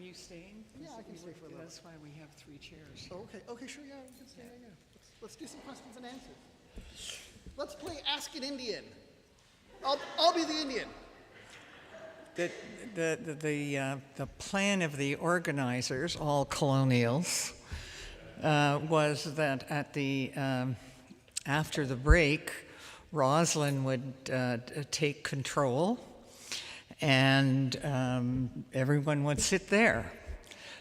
you staying? Yeah, I can stay for a little. That's why we have 3 chairs. Okay, sure, yeah, we can stay, yeah. Let's do some questions and answers. Let's play Ask an Indian. I'll be the Indian. The plan of the organizers, all colonials, was that at the after the break, Rosalind would take control, and everyone would sit there.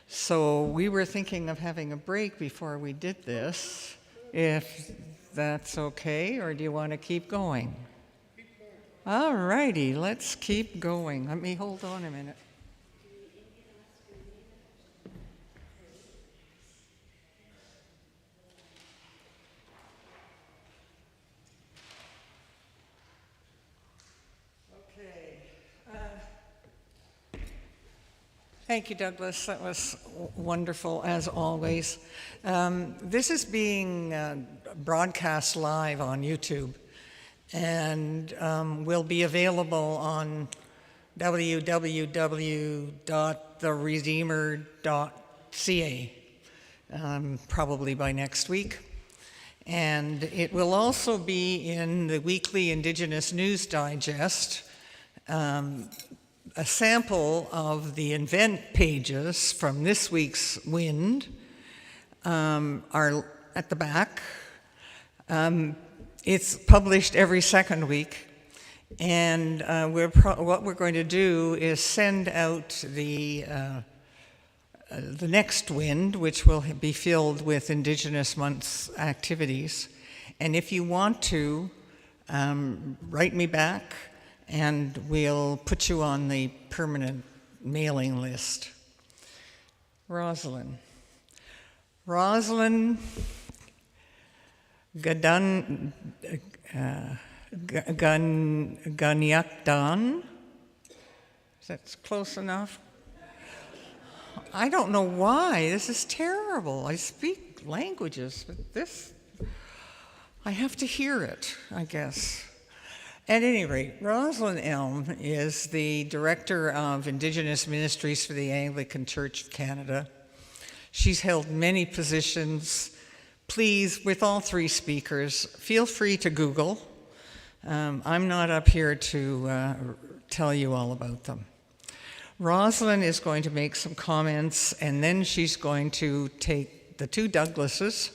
So we were thinking of having a break before we did this, if that's okay, or do you want to keep going? All righty, let's keep going. Let me hold on a minute. Okay. Thank you, Douglas. That was wonderful, as always. This is being broadcast live on YouTube, and will be available on www.theredeemer.ca probably by next week. And it will also be in the weekly Indigenous News Digest. A sample of the event pages from this week's Wind are at the back. It's published every second week, and what we're going to do is send out the next Wind, which will be filled with Indigenous Month's activities. And if you want to, write me back, and we'll put you on the permanent mailing list. Rosalind Ganyakdan. Is that close enough? I don't know why. This is terrible. I speak languages, but this, I have to hear it, I guess. At any rate, Rosalind Elm is the Director of Indigenous Ministries for the Anglican Church of Canada. She's held many positions. Please, with all 3 speakers, feel free to Google. I'm not up here to tell you all about them. Rosalind is going to make some comments, and then she's going to take the 2 Douglases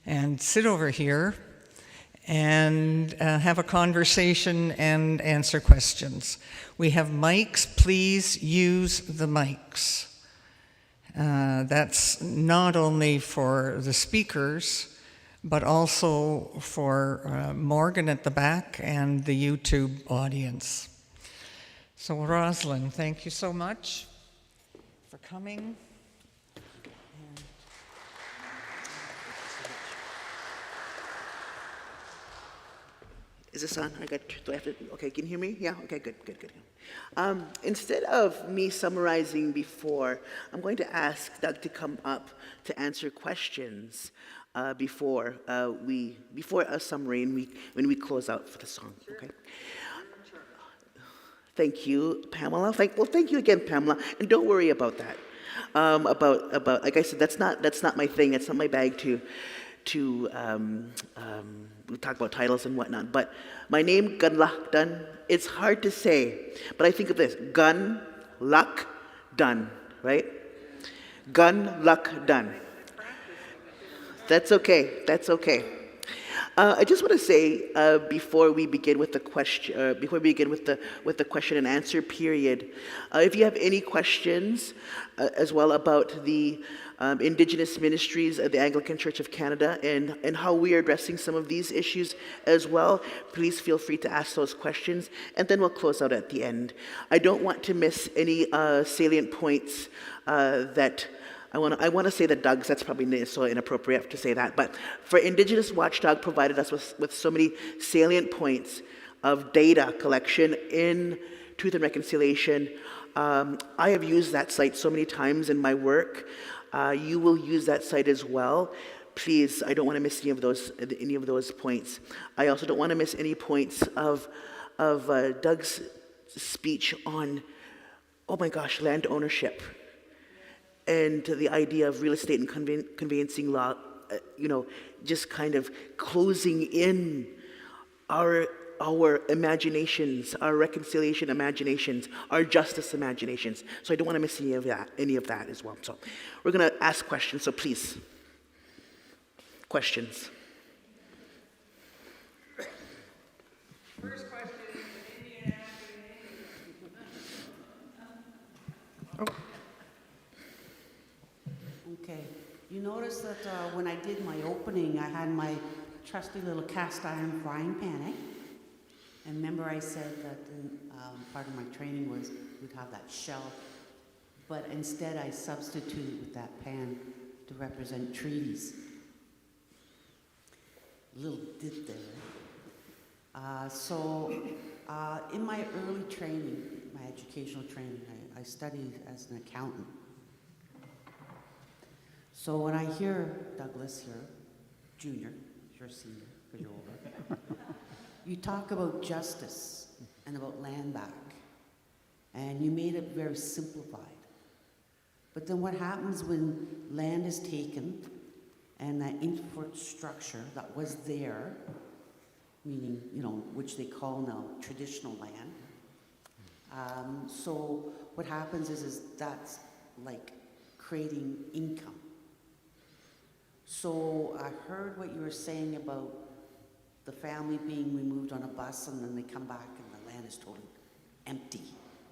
and sit over here and have a conversation and answer questions. We have mics. Please use the mics. That's not only for the speakers, but also for Morgan at the back and the YouTube audience. So Rosalind, thank you so much for coming. Is this on? Do I have to? Okay, can you hear me? Yeah. Okay. Good. Instead of me summarizing before, I'm going to ask Doug to come up to answer questions before a summary and when we close out for the song. Okay. Thank you, Pamela. Thank you again, Pamela. And don't worry about that. About like I said, that's not my thing. It's not my bag to talk about titles and whatnot. But my name, Gun Luck Dun, it's hard to say. But I think of this: Gun Luck Dun, right? Gun Luck Dun. That's okay. I just want to say before we begin with the question, with the question and answer period, if you have any questions as well about the Indigenous Ministries of the Anglican Church of Canada and how we are addressing some of these issues as well, please feel free to ask those questions, and then we'll close out at the end. I don't want to miss any salient points that. I want to say that Doug's, that's probably so inappropriate to say that, but for Indigenous Watchdog provided us with so many salient points of data collection in Truth and Reconciliation. I have used that site so many times in my work. You will use that site as well. Please, I don't want to miss any of those points. I also don't want to miss any points of Doug's speech on, oh my gosh, land ownership. and to the idea of real estate and conveyancing law, just kind of closing in our imaginations, our reconciliation imaginations, our justice imaginations. So I don't want to miss any of that as well. So we're going to ask questions. So please, questions. First question is an Indian after Okay. You notice that when I did my opening, I had my trusty little cast iron frying pan, eh? And remember I said that part of my training was we'd have that shell, but instead I substituted with that pan to represent treaties. Little dip there. In my early training, my educational training, I studied as an accountant. So when I hear Douglas here, junior, you're senior because you're older, you talk about justice and about land back, and you made it very simplified. But then what happens when land is taken and that infrastructure that was there, meaning, which they call now traditional land. So what happens is that's like creating income. So I heard what you were saying about the family being removed on a bus and then they come back and the land is totally empty.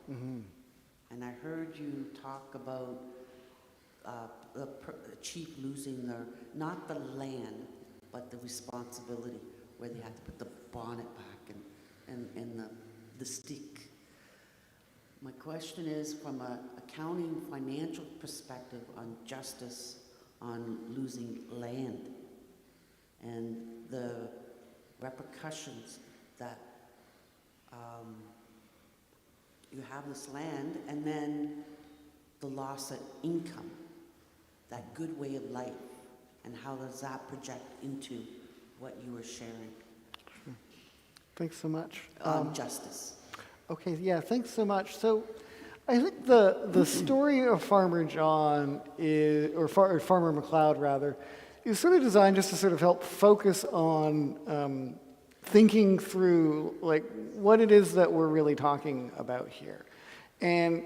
Mm-hmm. And I heard you talk about the chief losing not the land, but the responsibility, where they had to put the bonnet back and the stick. My question is, from an accounting financial perspective on justice, on losing land, and the repercussions that you have this land, and then the loss of income, that good way of life, and how does that project into what you were sharing? Sure. Thanks so much. Justice. Okay, yeah, thanks so much. So I think the story of Farmer John or Farmer McLeod rather, is sort of designed just to sort of help focus on thinking through like what it is that we're really talking about here. And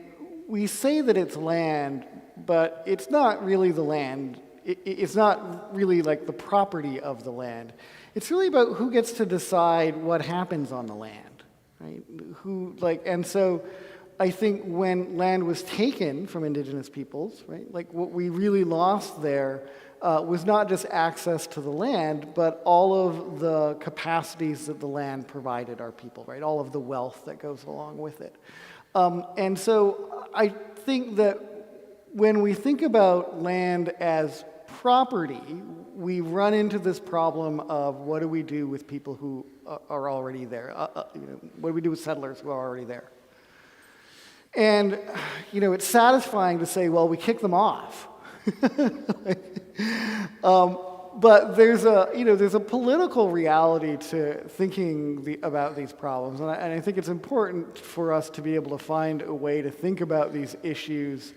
we say that it's land, but it's not really the land. It's not really like the property of the land. It's really about who gets to decide what happens on the land, right? And so I think when land was taken from Indigenous peoples, right, like what we really lost there was not just access to the land, but all of the capacities that the land provided our people, right? All of the wealth that goes along with it. And so I think that when we think about land as property, we run into this problem of what do we do with people who are already there? What do we do with settlers who are already there? And, it's satisfying to say, well, we kick them off. But there's a political reality to thinking about these problems, and I think it's important for us to be able to find a way to think about these issues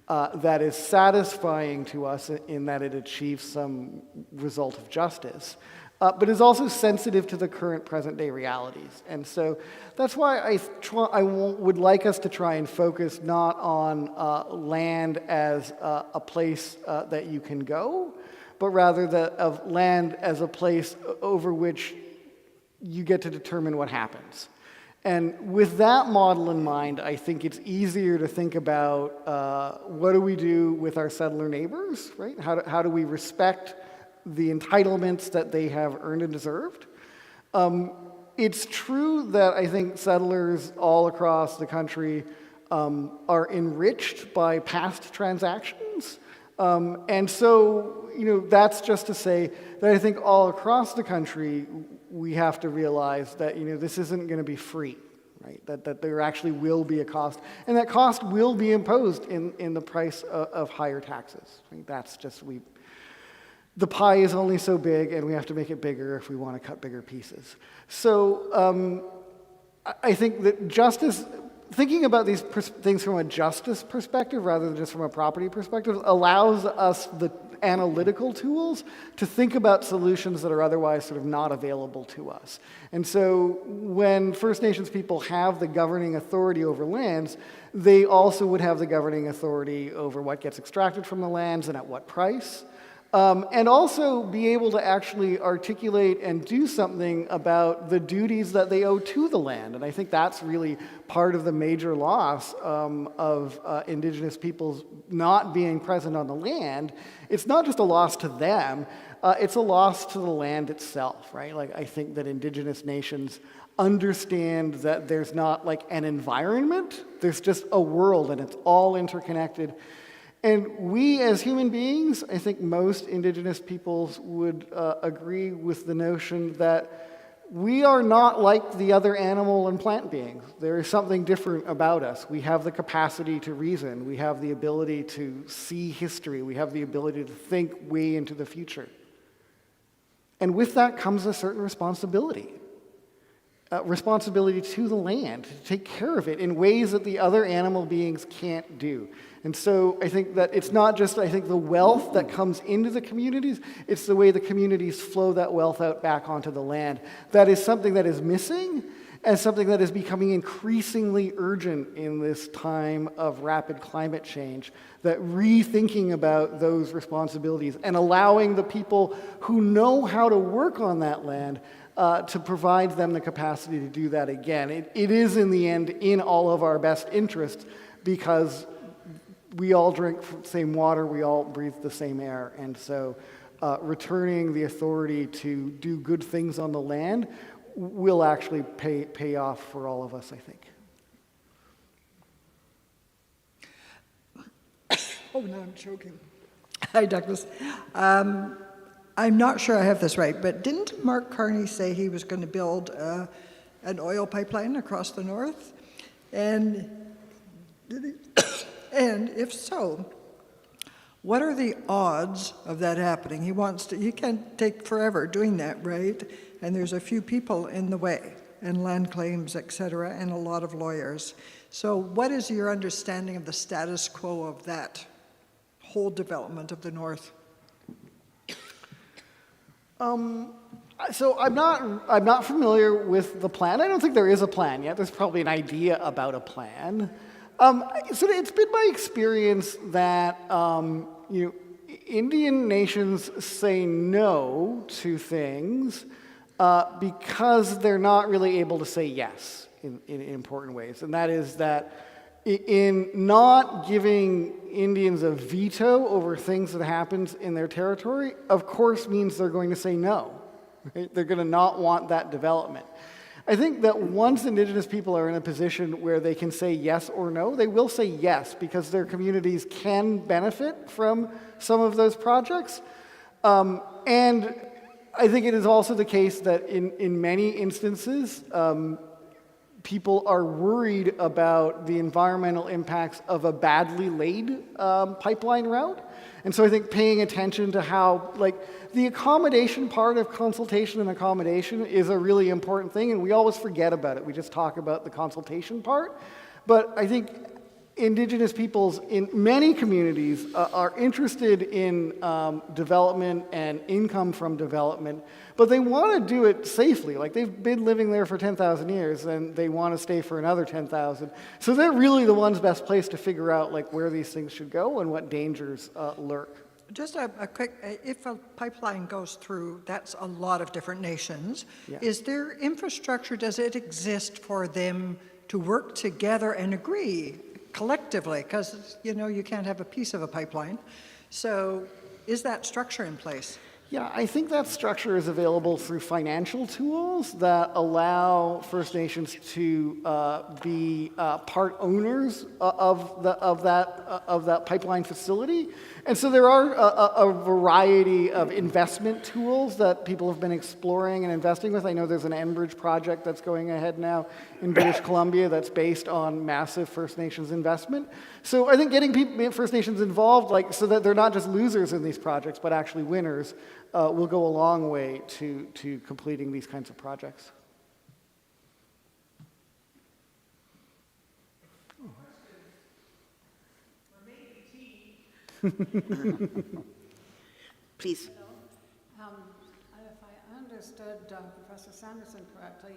that is satisfying to us in that it achieves some result of justice, but is also sensitive to the current present-day realities. And so that's why I would like us to try and focus not on land as a place that you can go, but rather of land as a place over which you get to determine what happens. And with that model in mind, I think it's easier to think about what do we do with our settler neighbors, right? How do we respect the entitlements that they have earned and deserved? It's true that I think settlers all across the country are enriched by past transactions. And so, that's just to say that I think all across the country, we have to realize that, this isn't going to be free, right? That there actually will be a cost, and that cost will be imposed in the price of higher taxes. I think that's just, the pie is only so big, and we have to make it bigger if we want to cut bigger pieces. So I think that justice thinking about these things from a justice perspective rather than just from a property perspective allows us the analytical tools to think about solutions that are otherwise sort of not available to us. And so when First Nations people have the governing authority over lands, they also would have the governing authority over what gets extracted from the lands and at what price. And also be able to actually articulate and do something about the duties that they owe to the land. And I think that's really part of the major loss of Indigenous peoples not being present on the land. It's not just a loss to them, it's a loss to the land itself, right? Like, I think that Indigenous nations understand that there's not like an environment, there's just a world and it's all interconnected. And we as human beings, I think most Indigenous peoples would agree with the notion that we are not like the other animal and plant beings. There is something different about us. We have the capacity to reason. We have the ability to see history. We have the ability to think way into the future. And with that comes a certain responsibility. Responsibility to the land, to take care of it in ways that the other animal beings can't do. And so I think that it's not just, I think, the wealth that comes into the communities, it's the way the communities flow that wealth out back onto the land. That is something that is missing and something that is becoming increasingly urgent in this time of rapid climate change, that rethinking about those responsibilities and allowing the people who know how to work on that land to provide them the capacity to do that again. It is, in the end, in all of our best interests, because we all drink the same water, we all breathe the same air, and so returning the authority to do good things on the land will actually pay off for all of us, I think. Oh, no, I'm choking. Hi, Douglas. I'm not sure I have this right, but didn't Mark Carney say he was going to build an oil pipeline across the north? And did he? And if so, what are the odds of that happening? He can't take forever doing that, right? And there's a few people in the way, and land claims, et cetera, and a lot of lawyers. So what is your understanding of the status quo of that whole development of the north? So I'm not familiar with the plan. I don't think there is a plan yet. There's probably an idea about a plan. So it's been my experience that Indian nations say no to things because they're not really able to say yes in important ways. And that is that in not giving Indians a veto over things that happens in their territory, of course means they're going to say no. Right? They're going to not want that development. I think that once Indigenous people are in a position where they can say yes or no, they will say yes because their communities can benefit from some of those projects. And I think it is also the case that in many instances, people are worried about the environmental impacts of a badly laid pipeline route. And so I think paying attention to how, like, the accommodation part of consultation and accommodation is a really important thing, and we always forget about it. We just talk about the consultation part. But I think Indigenous peoples in many communities are interested in development and income from development, but they want to do it safely. Like, they've been living there for 10,000 years, and they want to stay for another 10,000. So they're really the ones best placed to figure out, like, where these things should go and what dangers lurk. Just a quick, if a pipeline goes through, that's a lot of different nations. Yeah. Is there infrastructure, does it exist for them to work together and agree collectively? Because, you can't have a piece of a pipeline. So is that structure in place? Yeah, I think that structure is available through financial tools that allow First Nations to be part owners of that pipeline facility. And so there are a variety of investment tools that people have been exploring and investing with. I know there's an Enbridge project that's going ahead now in British Columbia that's based on massive First Nations investment. So I think getting First Nations involved, like, so that they're not just losers in these projects, but actually winners, will go a long way to completing these kinds of projects. Please. If I understood Professor Sanderson correctly,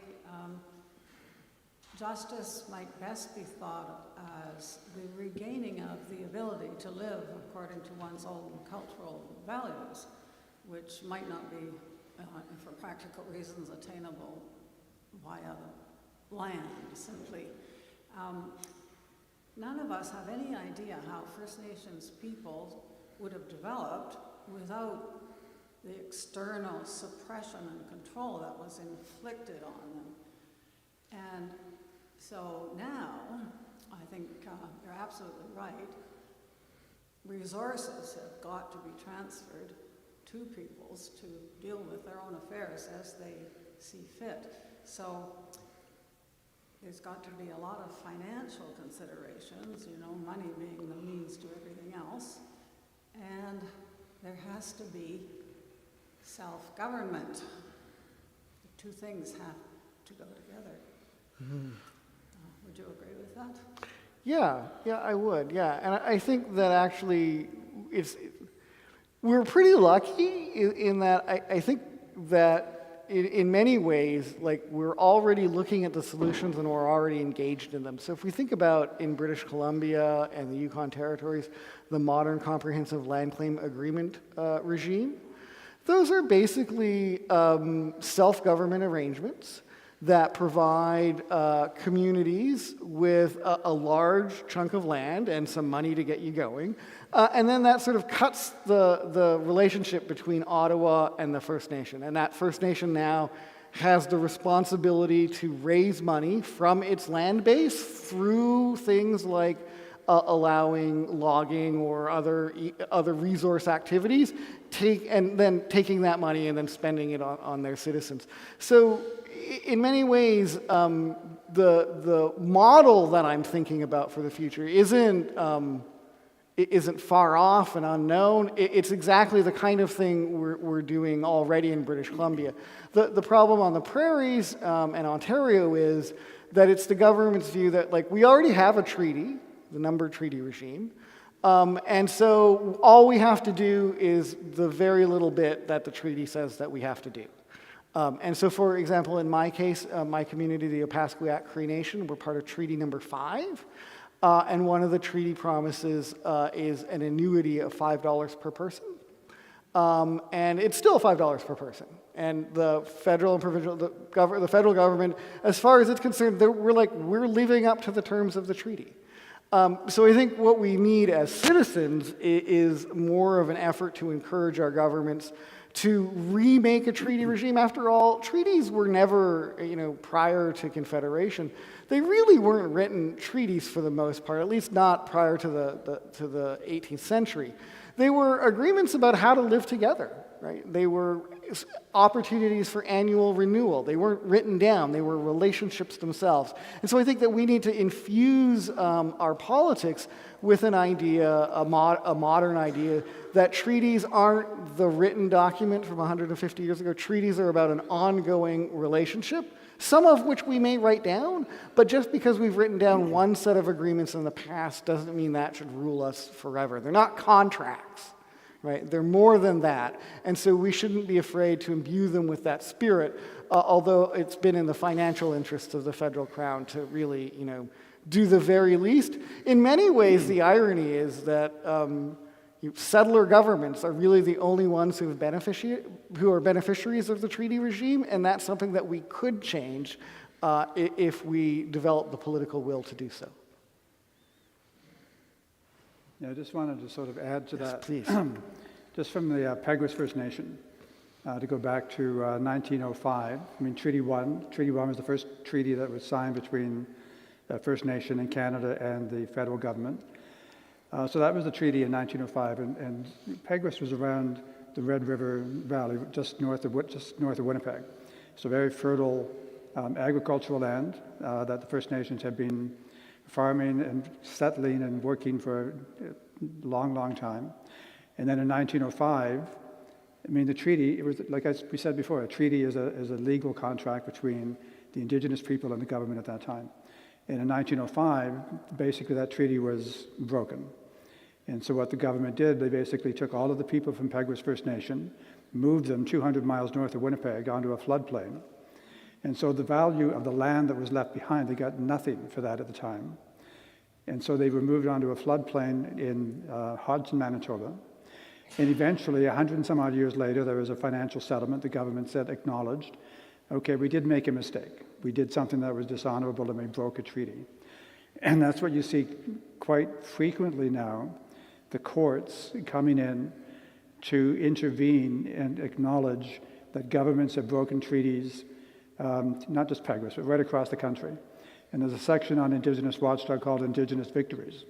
justice might best be thought of as the regaining of the ability to live according to one's own cultural values, which might not be, for practical reasons, attainable via land, simply. None of us have any idea how First Nations people would have developed without the external suppression and control that was inflicted on them. And so now, I think you're absolutely right, resources have got to be transferred to peoples to deal with their own affairs as they see fit. So there's got to be a lot of financial considerations, money being the means to everything else, and there has to be self-government. The two things have to go together. Mm-hmm. Would you agree with that? Yeah, I would, yeah. And I think that actually we're pretty lucky in that I think that in many ways, like, we're already looking at the solutions and we're already engaged in them. So if we think about in British Columbia and the Yukon Territories, the modern comprehensive land claim agreement regime, those are basically self-government arrangements that provide communities with a large chunk of land and some money to get you going. And then that sort of cuts the relationship between Ottawa and the First Nation. And that First Nation now has the responsibility to raise money from its land base through things like allowing logging or other resource activities, and then taking that money and then spending it on their citizens. So in many ways, the model that I'm thinking about for the future isn't far off and unknown. It's exactly the kind of thing we're doing already in British Columbia. The problem on the prairies and Ontario is that it's the government's view that, like, we already have a treaty, the number treaty regime, and so all we have to do is the very little bit that the treaty says that we have to do. And so, for example, in my case, my community, the Opaskwayak Cree Nation, we're part of Treaty Number 5, and one of the treaty promises is an annuity of $5 per person. And it's still $5 per person. And the federal and provincial, the federal government, as far as it's concerned, we're living up to the terms of the treaty. So I think what we need as citizens is more of an effort to encourage our governments to remake a treaty regime. After all, treaties were never, prior to Confederation, they really weren't written treaties for the most part, at least not prior to the 18th century. They were agreements about how to live together, right? They were opportunities for annual renewal. They weren't written down. They were relationships themselves. And so I think that we need to infuse our politics with an idea, a modern idea, that treaties aren't the written document from 150 years ago. Treaties are about an ongoing relationship, some of which we may write down, but just because we've written down one set of agreements in the past doesn't mean that should rule us forever. They're not contracts, right? They're more than that. And so we shouldn't be afraid to imbue them with that spirit, although it's been in the financial interests of the federal crown to really, do the very least. In many ways, the irony is that settler governments are really the only ones who are beneficiaries of the treaty regime, and that's something that we could change if we develop the political will to do so. Yeah, I just wanted to sort of add to that. Please. Just from the Peguis First Nation, to go back to 1905. Treaty 1 was the first treaty that was signed between the First Nation in Canada and the federal government. So that was the treaty in 1905, and Peguis was around the Red River Valley, just north of Winnipeg. So very fertile agricultural land that the First Nations had been farming and settling and working for a long, long time. And then in 1905, the treaty, it was, like we said before, a treaty is a legal contract between the Indigenous people and the government at that time. And in 1905, basically that treaty was broken. And so what the government did, they basically took all of the people from Peguis First Nation, moved them 200 miles north of Winnipeg onto a floodplain. And so the value of the land that was left behind, they got nothing for that at the time. And so they were moved onto a floodplain in Hodgson, Manitoba. And eventually, 100 and some odd years later, there was a financial settlement. The government said, acknowledged, okay, we did make a mistake. We did something that was dishonorable and we broke a treaty. And that's what you see quite frequently now, the courts coming in to intervene and acknowledge that governments have broken treaties, not just Peguis, but right across the country. And there's a section on Indigenous watchdog called Indigenous Victories,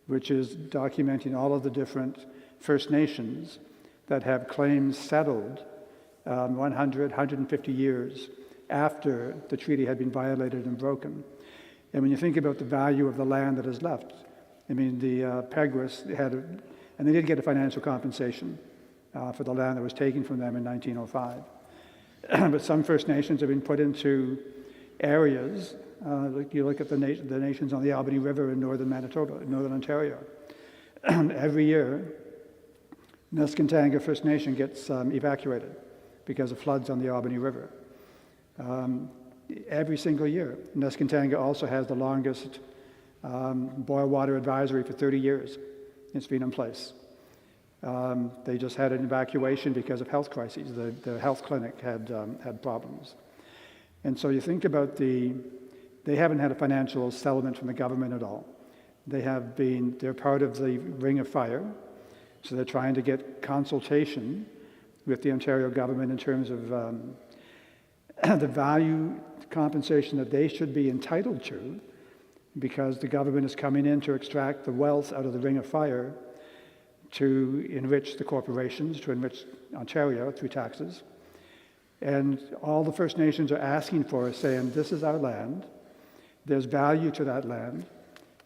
which is documenting all of the different First Nations that have claims settled 100, 150 years after the treaty had been violated and broken. And when you think about the value of the land that is left, I mean, the Peguis had, and they did get a financial compensation for the land that was taken from them in 1905. But some First Nations have been put into areas, like you look at the nations on the Albany River in northern Manitoba, northern Ontario. Every year, Neskintanga First Nation gets evacuated because of floods on the Albany River. Every single year. Neskintanga also has the longest boil water advisory for 30 years. It's been in place. They just had an evacuation because of health crises. The health clinic had problems. And so you think about they haven't had a financial settlement from the government at all. They're part of the Ring of Fire, so they're trying to get consultation with the Ontario government in terms of the value compensation that they should be entitled to, because the government is coming in to extract the wealth out of the Ring of Fire to enrich the corporations, to enrich Ontario through taxes. And all the First Nations are asking for is saying, this is our land, there's value to that land,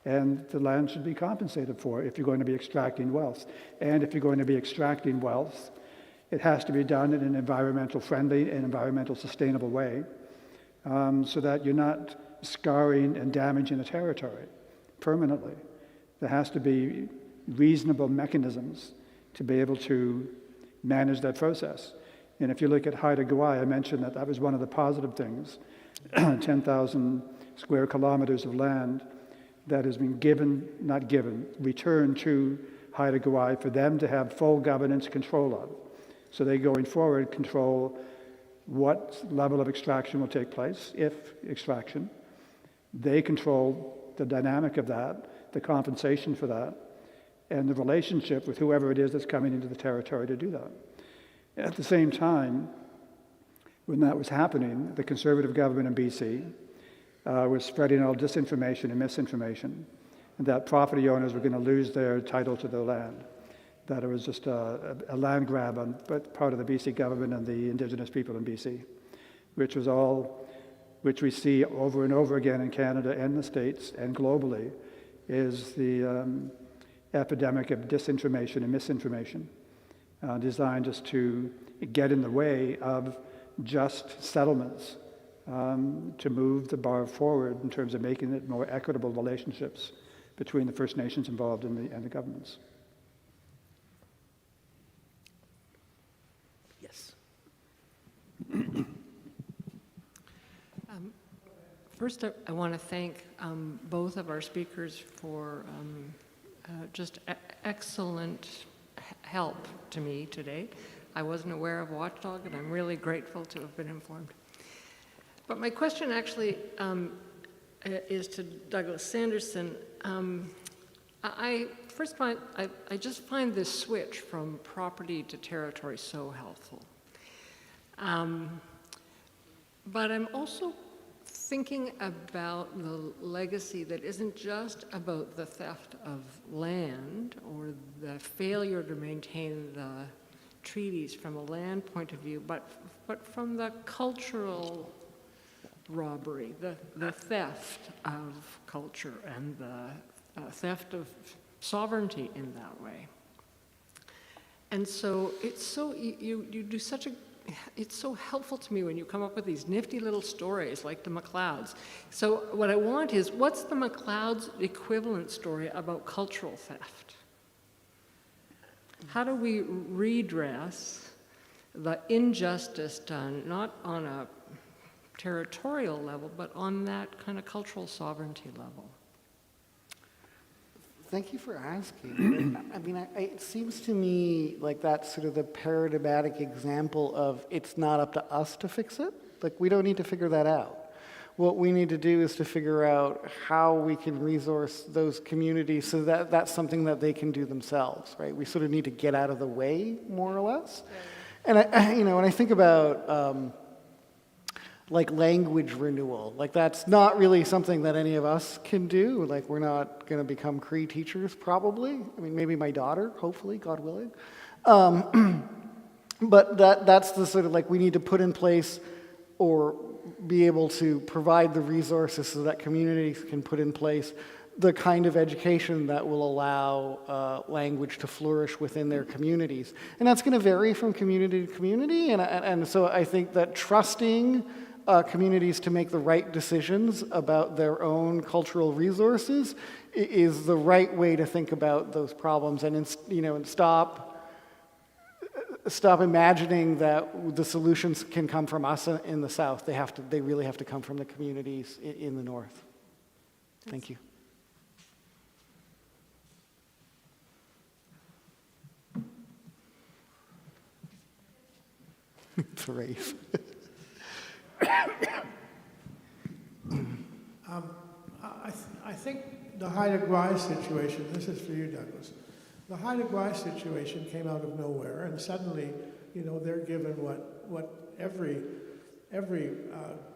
and the land should be compensated for if you're going to be extracting wealth. And if you're going to be extracting wealth, it has to be done in an environmental friendly and environmental sustainable way, so that you're not scarring and damaging the territory permanently. There has to be reasonable mechanisms to be able to manage that process. And if you look at Haida Gwaii, I mentioned that was one of the positive things, 10,000 square kilometers of land that has been returned to Haida Gwaii for them to have full governance control of. So they, going forward, control what level of extraction will take place, if extraction. They control the dynamic of that, the compensation for that, and the relationship with whoever it is that's coming into the territory to do that. At the same time, when that was happening, the Conservative government in BC was spreading all disinformation and misinformation, and that property owners were going to lose their title to their land, that it was just a land grab on part of the BC government and the Indigenous people in BC, which we see over and over again in Canada and the States and globally, is the epidemic of disinformation and misinformation designed just to get in the way of just settlements, to move the bar forward in terms of making it more equitable relationships between the First Nations involved and the governments. Yes. First, I want to thank both of our speakers for just excellent help to me today. I wasn't aware of Watchdog, and I'm really grateful to have been informed. But my question actually is to Douglas Sanderson. I just find this switch from property to territory so helpful. But I'm also thinking about the legacy that isn't just about the theft of land or the failure to maintain the treaties from a land point of view, but from the cultural robbery, the theft of culture and the theft of sovereignty in that way. And so it's so, you do such a, it's so helpful to me when you come up with these nifty little stories like the MacLeods. So what I want is, what's the MacLeod's equivalent story about cultural theft? how do we redress the injustice done, not on a territorial level, but on that kind of cultural sovereignty level? Thank you for asking. I mean, it seems to me like that's sort of the paradigmatic example of it's not up to us to fix it. Like, we don't need to figure that out. What we need to do is to figure out how we can resource those communities so that that's something that they can do themselves, right? We sort of need to get out of the way, more or less. And when I think about like language renewal, like that's not really something that any of us can do. Like, we're not going to become Cree teachers, probably. I mean, maybe my daughter, hopefully, God willing. But that's the sort of, like, we need to put in place or be able to provide the resources so that communities can put in place the kind of education that will allow language to flourish within their communities. And that's going to vary from community to community. And so I think that trusting communities to make the right decisions about their own cultural resources is the right way to think about those problems, and stop imagining that the solutions can come from us in the South. They really have to come from the communities in the North. Thank you. It's a race. I think the Haida Gwaii situation, this is for you, Douglas. The Haida Gwaii situation came out of nowhere, and suddenly, they're given what every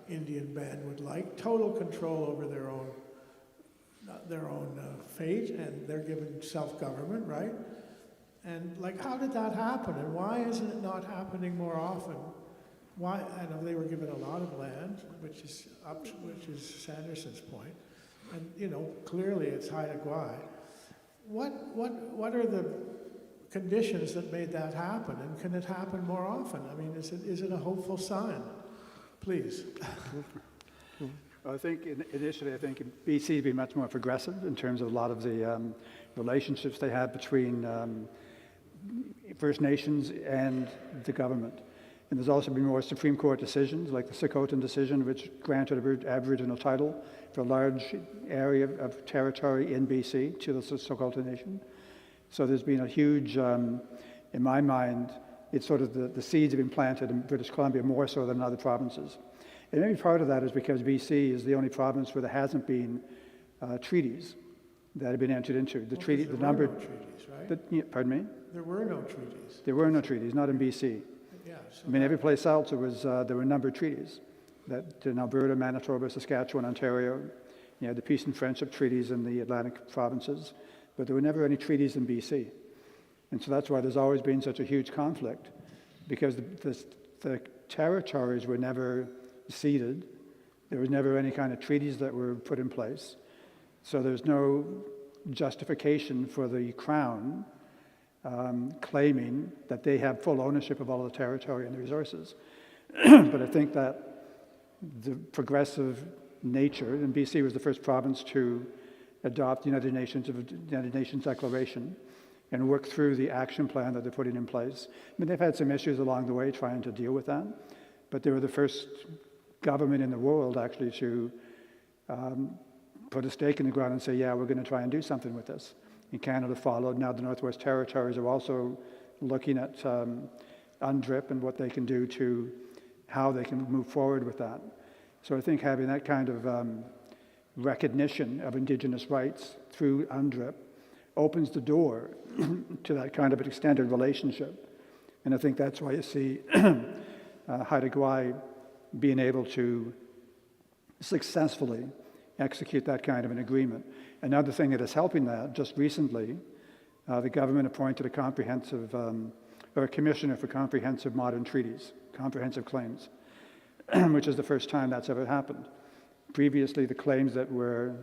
Indian band would like: total control over their own fate, and they're given self-government, right? And how did that happen, and why isn't it not happening more often? Why? I know they were given a lot of land, which is Sanderson's point, and clearly it's Haida Gwaii. What are the conditions that made that happen, and can it happen more often? I mean, is it a hopeful sign? Please. Well, I think initially, BC has been much more progressive in terms of a lot of the relationships they had between First Nations and the government. And there's also been more Supreme Court decisions, like the Sokotan decision, which granted Aboriginal title for a large area of territory in BC to the Sokotan Nation. So there's been a huge, in my mind, it's sort of the seeds have been planted in British Columbia more so than other provinces. And maybe part of that is because BC is the only province where there hasn't been treaties that have been entered into. No treaties, right? Pardon me? There were no treaties. There were no treaties, not in BC. Yeah, so I mean, every place else there were a number of treaties. That in Alberta, Manitoba, Saskatchewan, Ontario, you had the peace and friendship treaties in the Atlantic provinces, but there were never any treaties in BC. And so that's why there's always been such a huge conflict, because the territories were never ceded. There was never any kind of treaties that were put in place. So there's no justification for the Crown claiming that they have full ownership of all the territory and the resources. But I think that the progressive nature, and BC was the first province to adopt the United Nations Declaration and work through the action plan that they're putting in place. I mean, they've had some issues along the way trying to deal with that, but they were the first government in the world actually to put a stake in the ground and say, yeah, we're going to try and do something with this. And Canada followed. Now the Northwest Territories are also looking at UNDRIP and what they can do to how they can move forward with that. So I think having that kind of recognition of Indigenous rights through UNDRIP opens the door to that kind of an extended relationship. And I think that's why you see Haida Gwaii being able to successfully execute that kind of an agreement. Another thing that is helping that, just recently, the government appointed a comprehensive, or a commissioner for comprehensive modern treaties, comprehensive claims, which is the first time that's ever happened. Previously, the claims that were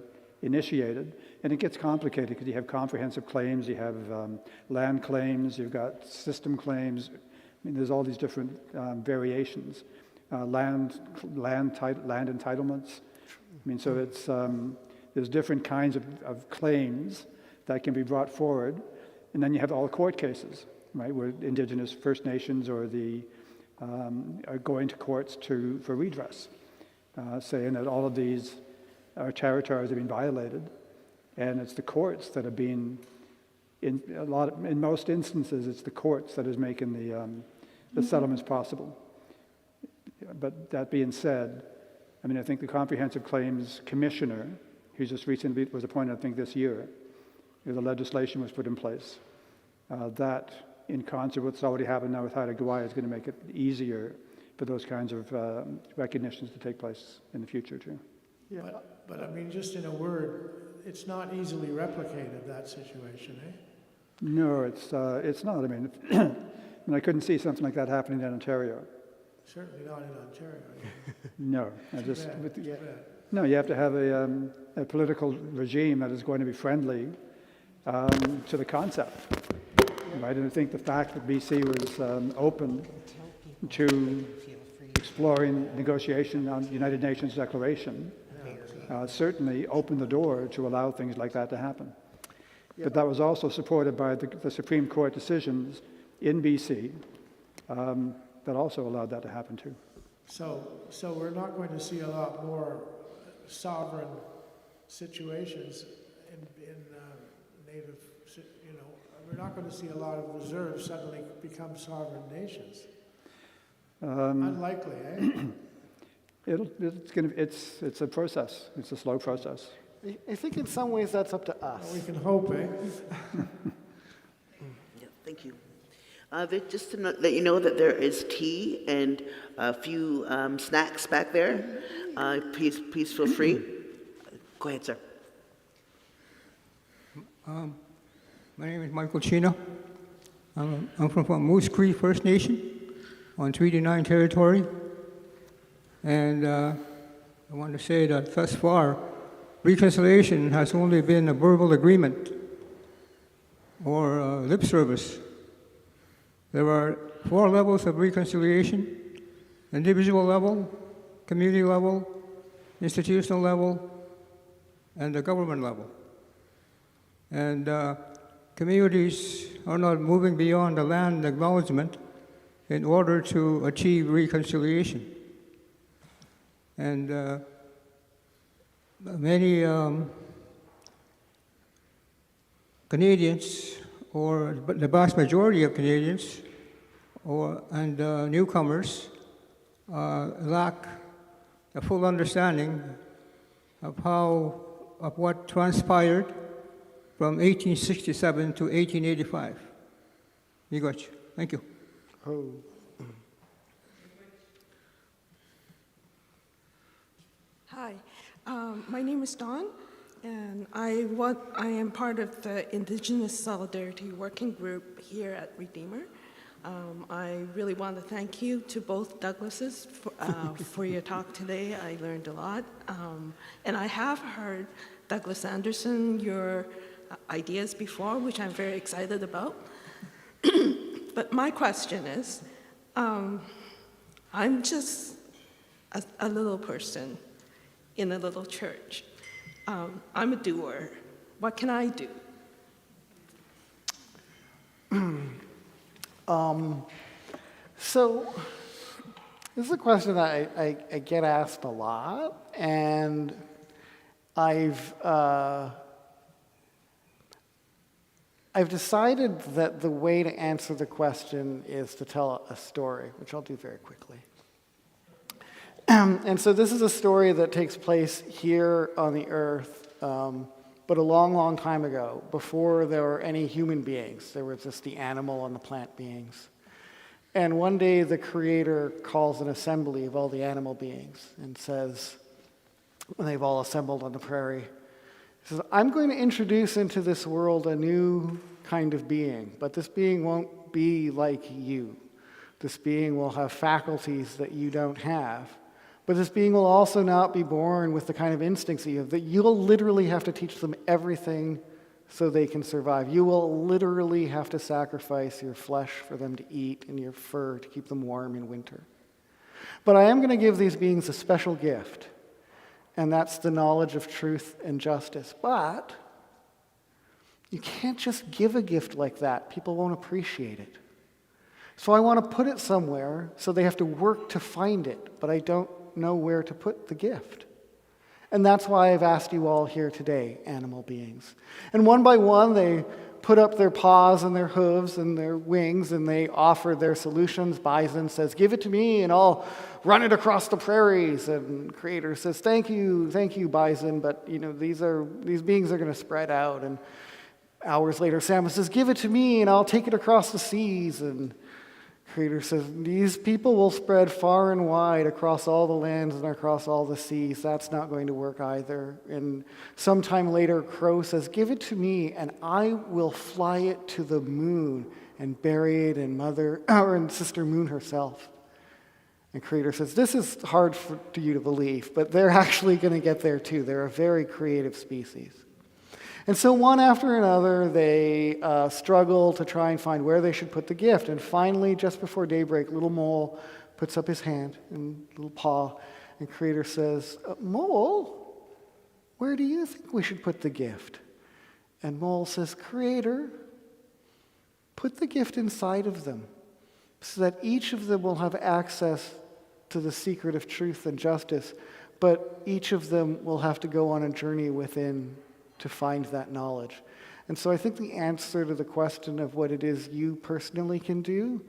initiated, and it gets complicated because you have comprehensive claims, you have land claims, you've got system claims. I mean, there's all these different variations. Land entitlements. I mean, so it's there's different kinds of claims that can be brought forward, and then you have all the court cases. right, where Indigenous First Nations or are going to courts for redress, saying that all of these territories have been violated, and it's the courts that have been, in most instances, it's the courts that is making the settlements possible. But that being said, I mean, I think the Comprehensive Claims Commissioner, who just recently was appointed, I think this year, the legislation was put in place. That, in concert with what's already happened now with Haida Gwaii, is going to make it easier for those kinds of recognitions to take place in the future, too. Yeah. But I mean, just in a word, it's not easily replicated, that situation, eh? No, it's not. I mean, I couldn't see something like that happening in Ontario. Certainly not in Ontario. No, Too bad. no. You have to have a political regime that is going to be friendly to the concept, right? And I think the fact that BC was open to exploring negotiation on the United Nations Declaration certainly opened the door to allow things like that to happen. But that was also supported by the Supreme Court decisions in BC that also allowed that to happen too. So we're not going to see a lot more sovereign situations in native, we're not going to see a lot of reserves suddenly become sovereign nations. Unlikely, eh? It's a process. It's a slow process. I think in some ways that's up to us. Well, we can hope, eh? Yeah, thank you. Just to let you know that there is tea and a few snacks back there. Please feel free. Go ahead, sir. My name is Michael Chino. I'm from Moose Cree First Nation on Treaty 9 territory. And I want to say that thus far, reconciliation has only been a verbal agreement or lip service. There are 4 levels of reconciliation: individual level, community level, institutional level, and the government level. And communities are not moving beyond the land acknowledgement in order to achieve reconciliation. And many Canadians, or the vast majority of Canadians, and newcomers lack a full understanding of what transpired from 1867 to 1885. Miigwech. Thank you. Oh. Hi, my name is Dawn, and I am part of the Indigenous Solidarity Working Group here at Redeemer. I really want to thank you to both Douglases for your talk today. I learned a lot, and I have heard, Douglas Anderson, your ideas before, which I'm very excited about. But my question is, I'm just a little person in a little church. I'm a doer. What can I do? So this is a question that I get asked a lot, and I've decided that the way to answer the question is to tell a story, which I'll do very quickly. And so this is a story that takes place here on the earth, but a long, long time ago, before there were any human beings. There were just the animal and the plant beings. And one day the Creator calls an assembly of all the animal beings and says, when they've all assembled on the prairie, he says, I'm going to introduce into this world a new kind of being, but this being won't be like you. This being will have faculties that you don't have. But this being will also not be born with the kind of instincts that you have, that you'll literally have to teach them everything so they can survive. You will literally have to sacrifice your flesh for them to eat and your fur to keep them warm in winter. But I am going to give these beings a special gift, and that's the knowledge of truth and justice. But you can't just give a gift like that. People won't appreciate it. So I want to put it somewhere, so they have to work to find it, but I don't know where to put the gift. And that's why I've asked you all here today, animal beings. And one by one, they put up their paws and their hooves and their wings, and they offer their solutions. Bison says, "Give it to me, and I'll run it across the prairies." And Creator says, thank you, Bison, but these beings are going to spread out. And hours later, Salmon says, "Give it to me, and I'll take it across the seas." And Creator says, "These people will spread far and wide across all the lands and across all the seas. That's not going to work either." And sometime later, Crow says, "Give it to me, and I will fly it to the moon and bury it in Sister Moon herself." And Creator says, "This is hard for you to believe, but they're actually going to get there too. They're a very creative species." And so one after another, they struggle to try and find where they should put the gift. And finally, just before daybreak, little Mole puts up his hand and little paw, and Creator says, "Mole, where do you think we should put the gift?" And Mole says, "Creator, put the gift inside of them so that each of them will have access to the secret of truth and justice, but each of them will have to go on a journey within to find that knowledge." And so I think the answer to the question of what it is you personally can do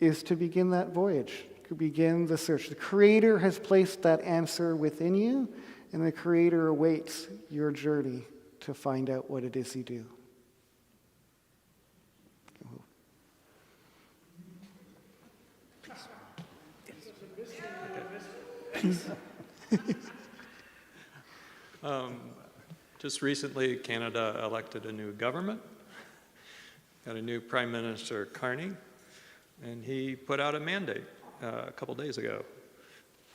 is to begin that voyage, to begin the search. The Creator has placed that answer within you, and the Creator awaits your journey to find out what it is you do. Just recently, Canada elected a new government, got a new Prime Minister, Carney, and he put out a mandate a couple days ago.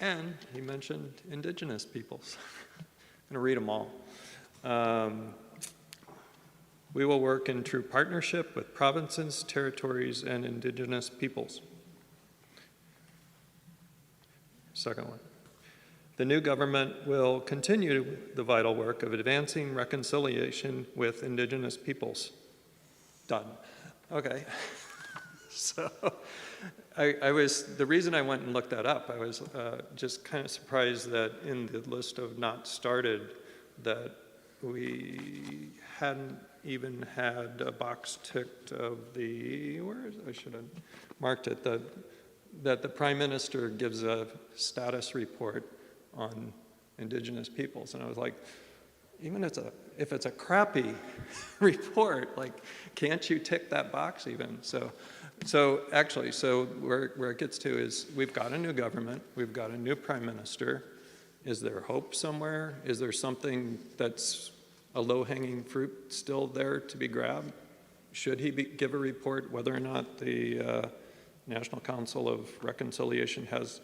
And he mentioned Indigenous peoples. I'm going to read them all. "We will work in true partnership with provinces, territories, and Indigenous peoples." Second one. "The new government will continue the vital work of advancing reconciliation with Indigenous peoples." Done. Okay. So the reason I went and looked that up, I was just kind of surprised that in the list of not started that we hadn't even had a box ticked of I should have marked it, that the Prime Minister gives a status report on Indigenous peoples. And I was like, even if it's a crappy report, can't you tick that box even? So where it gets to is we've got a new government, we've got a new Prime Minister. Is there hope somewhere? Is there something that's a low-hanging fruit still there to be grabbed? Should he give a report whether or not the National Council of Reconciliation has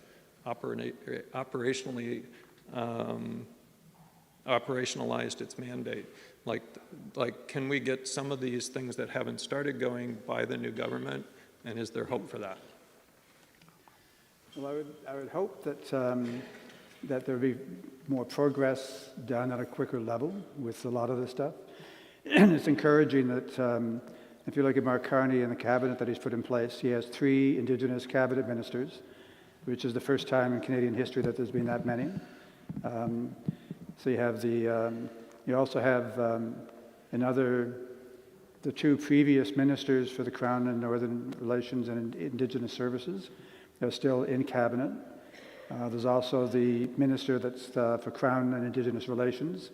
operationalized its mandate? Can we get some of these things that haven't started going by the new government, and is there hope for that? Well, I would hope that that there be more progress done at a quicker level with a lot of this stuff. And it's encouraging that if you look at Mark Carney and the cabinet that he's put in place, he has 3 Indigenous cabinet ministers, which is the first time in Canadian history that there's been that many. So you have you also have the 2 previous ministers for the Crown and Northern Relations and Indigenous Services. They're still in cabinet. There's also the minister that's for Crown and Indigenous Relations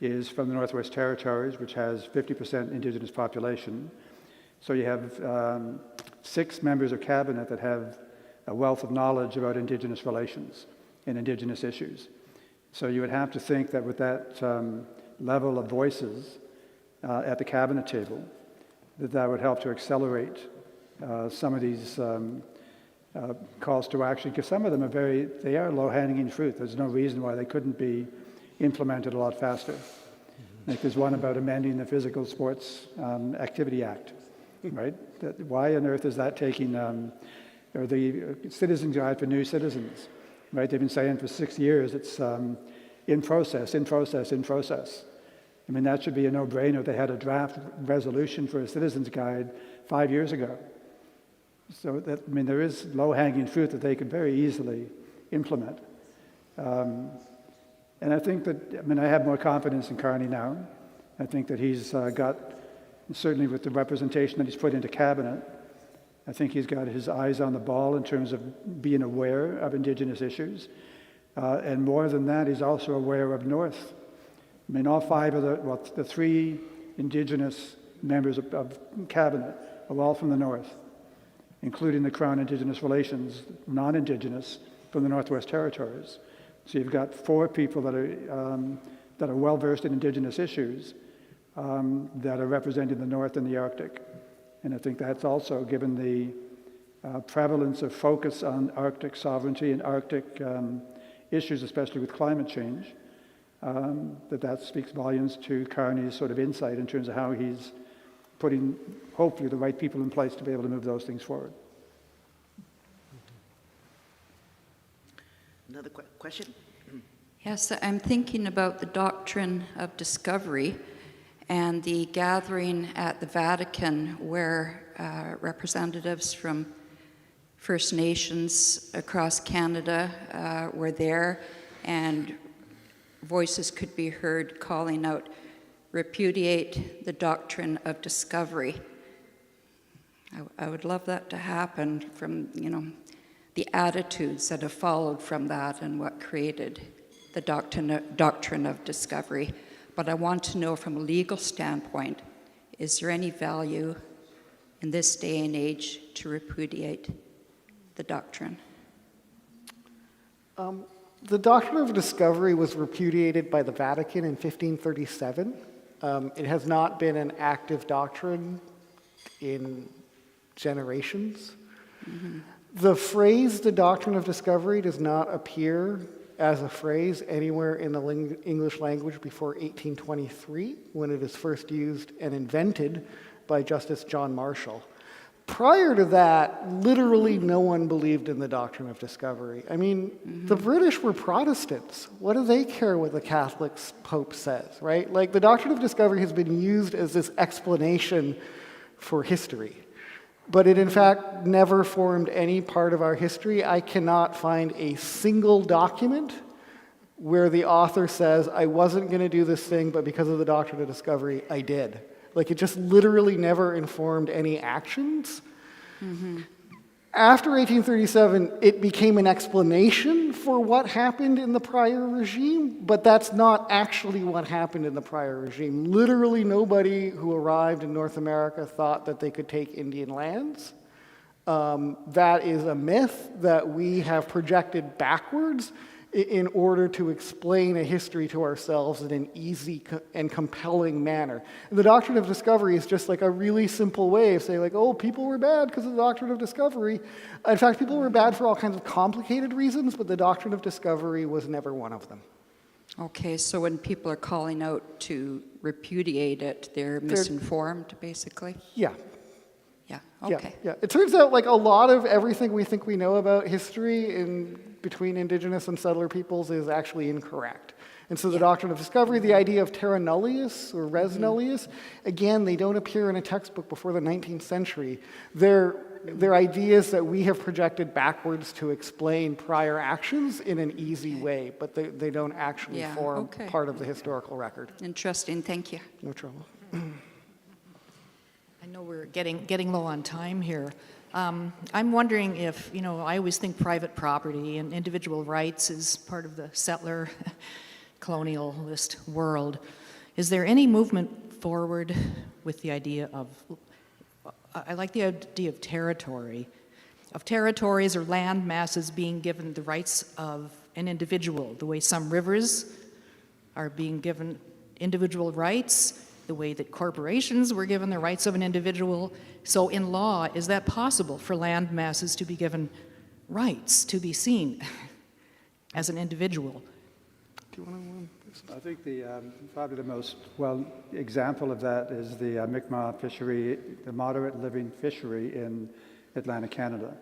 is from the Northwest Territories, which has 50% Indigenous population. So you have 6 members of cabinet that have a wealth of knowledge about Indigenous relations and Indigenous issues. So you would have to think that with that level of voices at the cabinet table, that would help to accelerate some of these calls to action, because some of them they are low-hanging fruit. There's no reason why they couldn't be implemented a lot faster. Like there's one about amending the Physical Sports Activity Act, right? Why on earth is that taking, or the Citizens Guide for New Citizens, right? They've been saying for 6 years it's in process. I mean, that should be a no-brainer. They had a draft resolution for a Citizens Guide 5 years ago. So that, I mean, there is low-hanging fruit that they could very easily implement. And I think that, I mean, I have more confidence in Carney now. I think that he's got, certainly with the representation that he's put into cabinet, I think he's got his eyes on the ball in terms of being aware of Indigenous issues. And more than that, he's also aware of North. I mean, all five of the three Indigenous members of cabinet are all from the North, including the Crown Indigenous Relations, non-Indigenous, from the Northwest Territories. So you've got four people that are well-versed in Indigenous issues that are representing the North and the Arctic. And I think that's also, given the prevalence of focus on Arctic sovereignty and Arctic issues, especially with climate change, that speaks volumes to Carney's sort of insight in terms of how he's putting, hopefully, the right people in place to be able to move those things forward. Another question? Yes, I'm thinking about the doctrine of discovery and the gathering at the Vatican where representatives from First Nations across Canada were there, and voices could be heard calling out, repudiate the doctrine of discovery. I would love that to happen from, the attitudes that have followed from that and what created the doctrine of discovery. But I want to know from a legal standpoint, is there any value in this day and age to repudiate the doctrine? The doctrine of discovery was repudiated by the Vatican in 1537. It has not been an active doctrine in generations. Mm-hmm. The phrase, the doctrine of discovery, does not appear as a phrase anywhere in the English language before 1823, when it is first used and invented by Justice John Marshall. Prior to that, literally no one believed in the doctrine of discovery. I mean, the British were Protestants. What do they care what the Catholic Pope says, right? Like, the doctrine of discovery has been used as this explanation for history. But it, in fact, never formed any part of our history. I cannot find a single document where the author says, I wasn't going to do this thing, but because of the doctrine of discovery, I did. Like, it just literally never informed any actions. Mm-hmm. After 1837, it became an explanation for what happened in the prior regime, but that's not actually what happened in the prior regime. Literally nobody who arrived in North America thought that they could take Indian lands. That is a myth that we have projected backwards in order to explain a history to ourselves in an easy and compelling manner. And the doctrine of discovery is just like a really simple way of saying, like, oh, people were bad because of the doctrine of discovery. In fact, people were bad for all kinds of complicated reasons, but the doctrine of discovery was never one of them. Okay, so when people are calling out to repudiate it, they're misinformed, basically? Yeah. Yeah, okay. Yeah. It turns out, like, a lot of everything we think we know about history between indigenous and settler peoples is actually incorrect. And so the doctrine of discovery, the idea of terra nullius or res nullius, again, they don't appear in a textbook before the 19th century. They're ideas that we have projected backwards to explain prior actions in an easy way, but they don't actually form part of the historical record. Interesting, thank you. No trouble. I know we're getting low on time here. I'm wondering if, I always think private property and individual rights is part of the settler colonialist world. Is there any movement forward with the idea of, I like the idea of territories or land masses being given the rights of an individual, the way some rivers are being given individual rights, the way that corporations were given the rights of an individual. So in law, is that possible for land masses to be given rights to be seen as an individual? Do you want to? I think probably the most example of that is the Mi'kmaq fishery, the moderate living fishery in Atlantic Canada,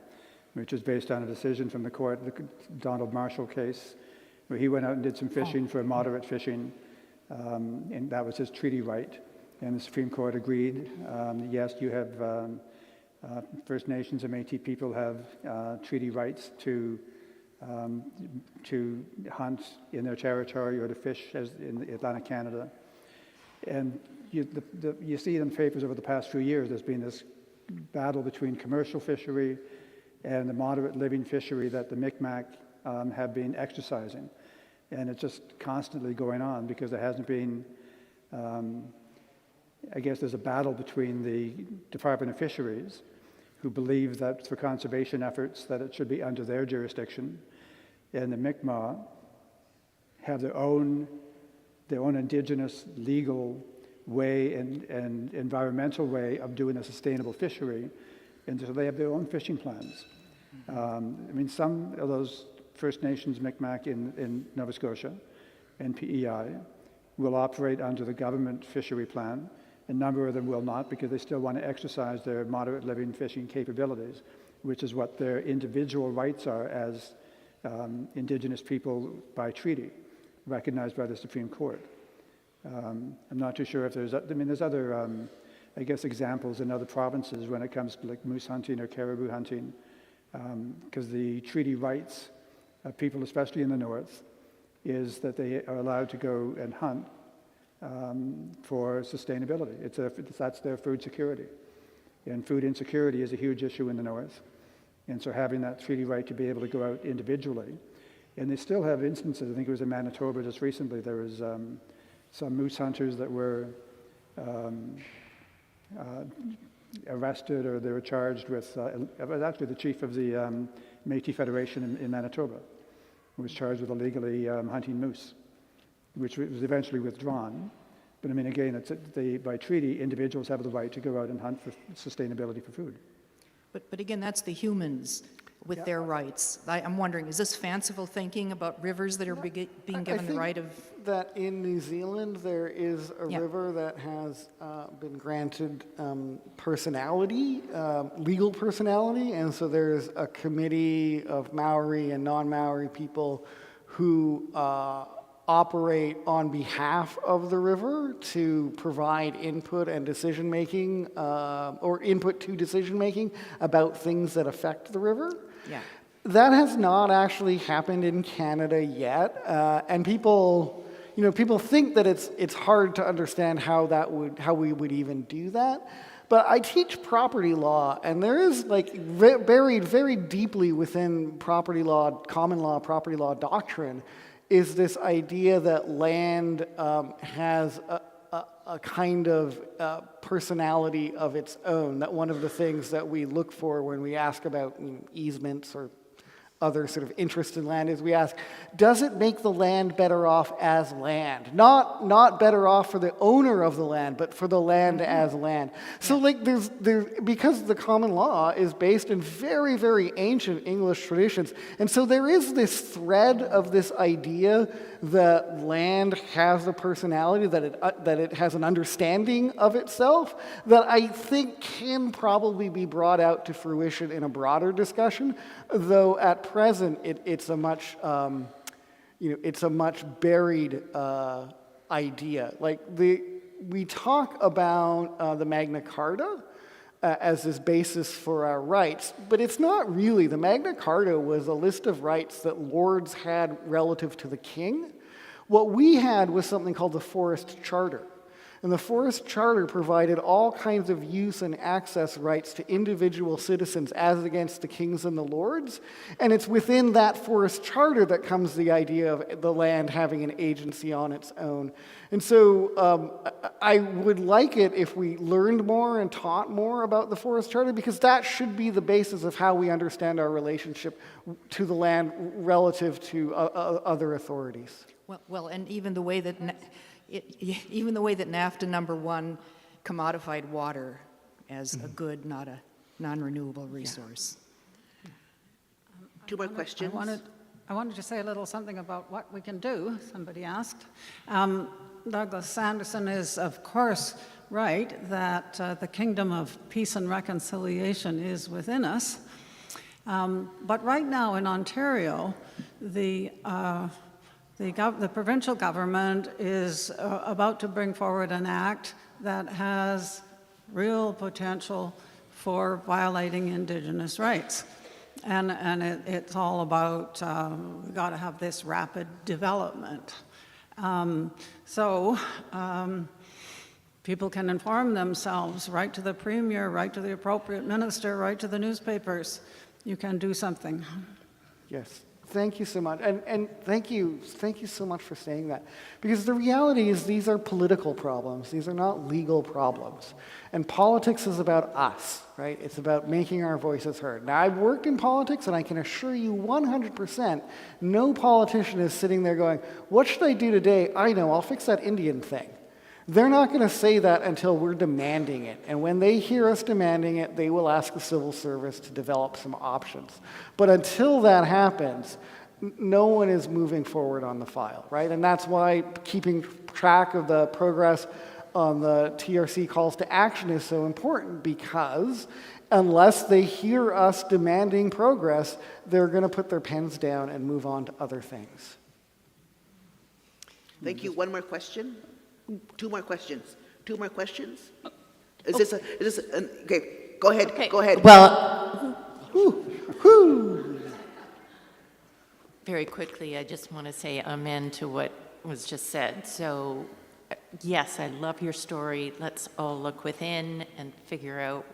which is based on a decision from the court, the Donald Marshall case, where he went out and did some fishing for moderate fishing. And that was his treaty right. And the Supreme Court agreed, yes, you have First Nations and Métis people have treaty rights to hunt in their territory or to fish as in Atlantic Canada. And you see in papers over the past few years, there's been this battle between commercial fishery and the moderate living fishery that the Mi'kmaq have been exercising. And it's just constantly going on because there hasn't been, I guess there's a battle between the Department of Fisheries, who believe that for conservation efforts that it should be under their jurisdiction, and the Mi'kmaq have their own indigenous legal way and environmental way of doing a sustainable fishery, and so they have their own fishing plans. I mean, some of those First Nations Mi'kmaq in Nova Scotia and PEI will operate under the government fishery plan. A number of them will not because they still want to exercise their moderate living fishing capabilities, which is what their individual rights are as Indigenous people by treaty, recognized by the Supreme Court. I'm not too sure if there's other, I guess, examples in other provinces when it comes to like moose hunting or caribou hunting, because the treaty rights of people, especially in the north, is that they are allowed to go and hunt for sustainability. That's their food security. And food insecurity is a huge issue in the north. And so having that treaty right to be able to go out individually, and they still have instances, I think it was in Manitoba just recently, there was some moose hunters that were arrested or they were charged with, actually the chief of the Métis Federation in Manitoba was charged with illegally hunting moose, which was eventually withdrawn. But I mean, again, by treaty, individuals have the right to go out and hunt for sustainability for food. But again, that's the humans with their rights. I'm wondering, is this fanciful thinking about rivers that are being given the right of... that in New Zealand there is a river that has been granted personality, legal personality, and so there's a committee of Maori and non-Maori people who operate on behalf of the river to provide input and decision-making, or input to decision-making about things that affect the river. Yeah. That has not actually happened in Canada yet, and people think that it's hard to understand how we would even do that. But I teach property law, and there is buried very deeply within property law, common law, property law doctrine, is this idea that land has a kind of personality of its own, that one of the things that we look for when we ask about easements or other sort of interest in land is we ask, does it make the land better off as land? Not better off for the owner of the land, but for the land as land. So there's because the common law is based in very, very ancient English traditions, and so there is this thread of this idea that land has a personality, that it has an understanding of itself, that I think can probably be brought out to fruition in a broader discussion, though at present it's a much buried idea. We talk about the Magna Carta as this basis for our rights, but it's not really. The Magna Carta was a list of rights that lords had relative to the king. What we had was something called the Forest Charter. And the Forest Charter provided all kinds of use and access rights to individual citizens as against the kings and the lords. And it's within that Forest Charter that comes the idea of the land having an agency on its own. And so I would like it if we learned more and taught more about the Forest Charter, because that should be the basis of how we understand our relationship to the land relative to other authorities. Well, and even the way that... Even the way that NAFTA #1 commodified water as a good, not a non-renewable resource. Two more questions. I wanted to say a little something about what we can do, somebody asked. Douglas Sanderson is, of course, right that the kingdom of peace and reconciliation is within us. But right now in Ontario, the provincial government is about to bring forward an act that has real potential for violating Indigenous rights. And it's all about, we've got to have this rapid development. People can inform themselves, write to the Premier, write to the appropriate minister, write to the newspapers. You can do something. Yes. Thank you so much. And thank you so much for saying that. Because the reality is these are political problems. These are not legal problems. And politics is about us, right? It's about making our voices heard. Now, I've worked in politics, and I can assure you 100%, no politician is sitting there going, what should I do today? I know, I'll fix that Indian thing. They're not going to say that until we're demanding it. And when they hear us demanding it, they will ask the civil service to develop some options. But until that happens, no one is moving forward on the file, right? And that's why keeping track of the progress on the TRC calls to action is so important, because unless they hear us demanding progress, they're going to put their pens down and move on to other things. Thank you. One more question? Two more questions. Two more questions? Okay, go ahead, Okay. go ahead. Well, very quickly, I just want to say amen to what was just said. So, yes, I love your story. Let's all look within and figure out,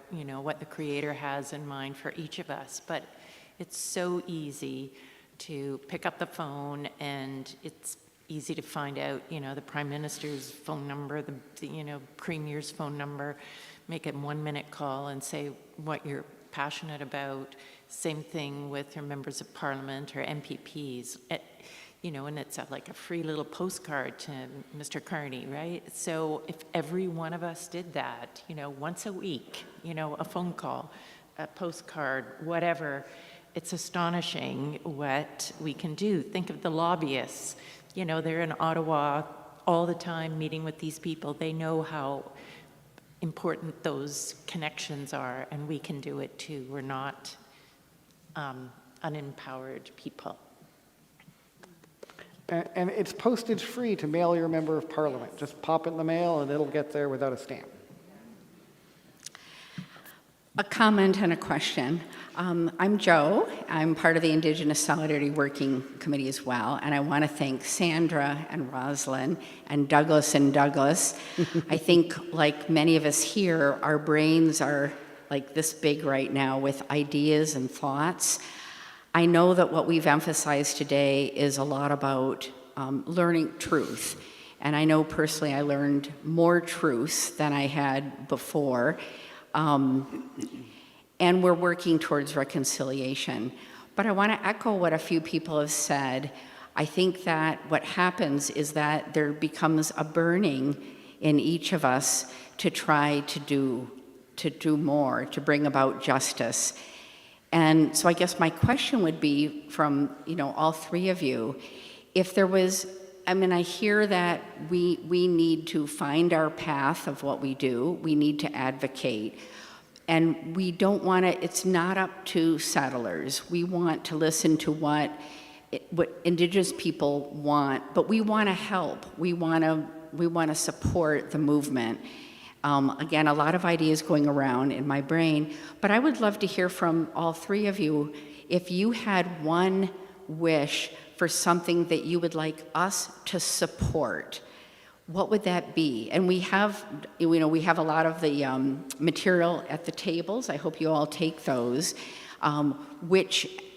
what the Creator has in mind for each of us. But it's so easy to pick up the phone, and it's easy to find out, the Prime Minister's phone number, the Premier's phone number, make a 1-minute call and say what you're passionate about. Same thing with your members of Parliament or MPPs, and it's like a free little postcard to Mr. Carney, right? So if every one of us did that, once a week, a phone call, a postcard, whatever, it's astonishing what we can do. Think of the lobbyists. They're in Ottawa all the time meeting with these people. They know how important those connections are, and we can do it too. We're not unempowered people. And it's postage free to mail your member of Parliament. Just pop it in the mail and it'll get there without a stamp. A comment and a question. I'm Jo. I'm part of the Indigenous Solidarity Working Committee as well, and I want to thank Sandra and Rosalind and Douglas. I think, like many of us here, our brains are like this big right now with ideas and thoughts. I know that what we've emphasized today is a lot about learning truth, and I know personally I learned more truth than I had before. And we're working towards reconciliation. But I want to echo what a few people have said. I think that what happens is that there becomes a burning in each of us to try to do more, to bring about justice. And so I guess my question would be from, all three of you, if there was, I hear that we need to find our path of what we do. We need to advocate. And we don't want to, it's not up to settlers. We want to listen to what Indigenous people want, but we want to help. We want to support the movement. Again, a lot of ideas going around in my brain, but I would love to hear from all three of you if you had one wish for something that you would like us to support. What would that be? And we have a lot of the material at the tables. I hope you all take those. And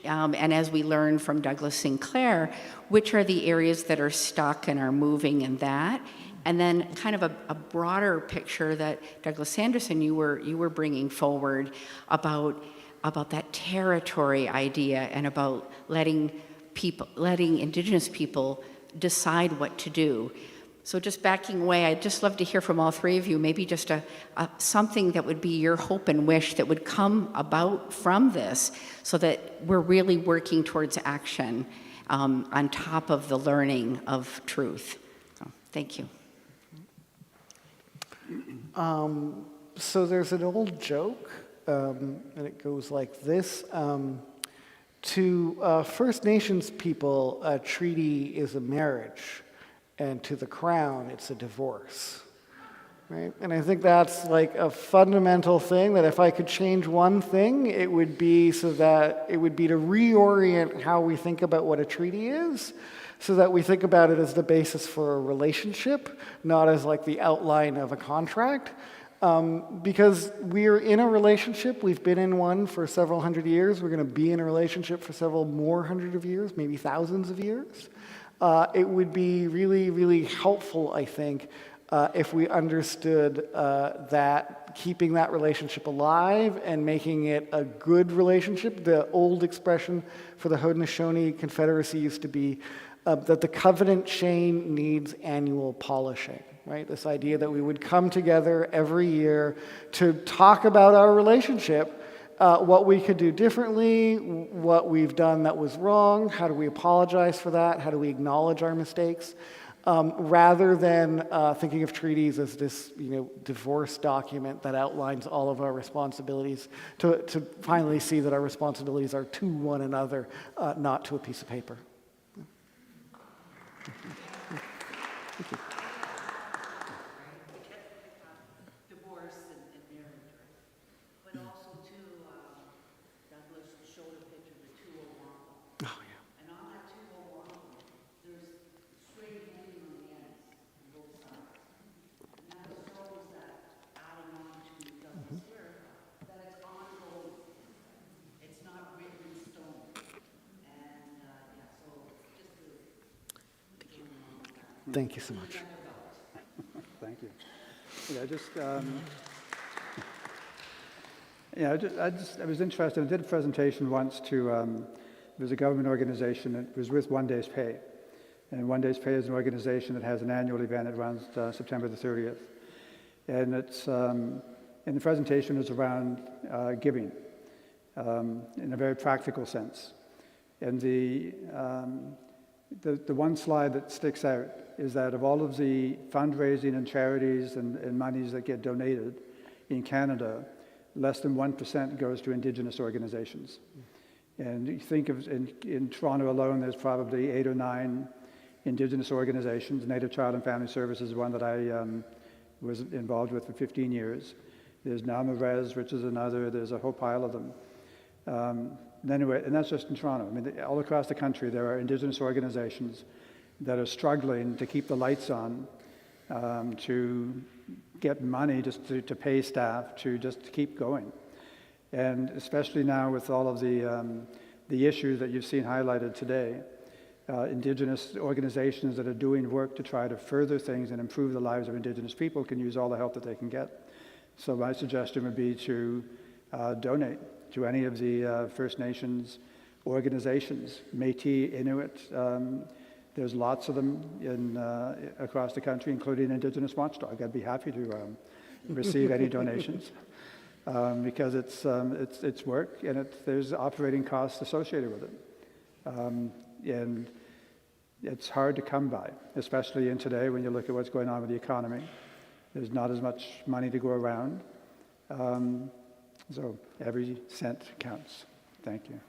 as we learned from Douglas Sinclair, which are the areas that are stuck and are moving in that? And then kind of a broader picture that Douglas Sanderson, you were bringing forward about that territory idea and about letting Indigenous people decide what to do. So just backing away, I'd just love to hear from all three of you, maybe just something that would be your hope and wish that would come about from this so that we're really working towards action on top of the learning of truth. So, thank you. So there's an old joke, and it goes like this. To First Nations people, a treaty is a marriage. And to the Crown, it's a divorce. right? And I think that's like a fundamental thing, that if I could change one thing, it would be to reorient how we think about what a treaty is, so that we think about it as the basis for a relationship, not as like the outline of a contract. Because we're in a relationship, we've been in one for several hundred years, we're going to be in a relationship for several more hundred of years, maybe thousands of years. It would be really, really helpful, I think, if we understood that keeping that relationship alive and making it a good relationship. The old expression for the Haudenosaunee Confederacy used to be that the covenant chain needs annual polishing, right? This idea that we would come together every year to talk about our relationship, what we could do differently, what we've done that was wrong, how do we apologize for that, how do we acknowledge our mistakes, rather than thinking of treaties as this, divorce document that outlines all of our responsibilities, to finally see that our responsibilities are to one another, not to a piece of paper. Thank you. Divorce and marriage, but also too, Douglas showed a picture of the 201. Oh, yeah. And on that 201, there's string hanging on the ends on both sides. And that shows that, adding on to Douglas here, that it's ongoing. It's not written in stone. And, so just to Thank you so much. Thank you. I was interested. I did a presentation once to, there was a government organization that was with One Day's Pay. And One Day's Pay is an organization that has an annual event. It runs September the 30th. And it's, in the presentation is around giving in a very practical sense. And the one slide that sticks out is that of all of the fundraising and charities and monies that get donated in Canada, less than 1% goes to Indigenous organizations. And you think of, in Toronto alone, there's probably 8 or 9 Indigenous organizations. Native Child and Family Services is one that I was involved with for 15 years. There's NAMARES, which is another. There's a whole pile of them. Anyway, and that's just in Toronto. I mean, all across the country, there are Indigenous organizations that are struggling to keep the lights on, to get money just to pay staff, to just keep going. And especially now with all of the issues that you've seen highlighted today, Indigenous organizations that are doing work to try to further things and improve the lives of Indigenous people can use all the help that they can get. So my suggestion would be to donate to any of the First Nations organizations, Métis, Inuit. There's lots of them across the country, including Indigenous Watchdog. I'd be happy to receive any donations because it's work and there's operating costs associated with it. And it's hard to come by, especially in today when you look at what's going on with the economy. There's not as much money to go around. So every cent counts. Thank you.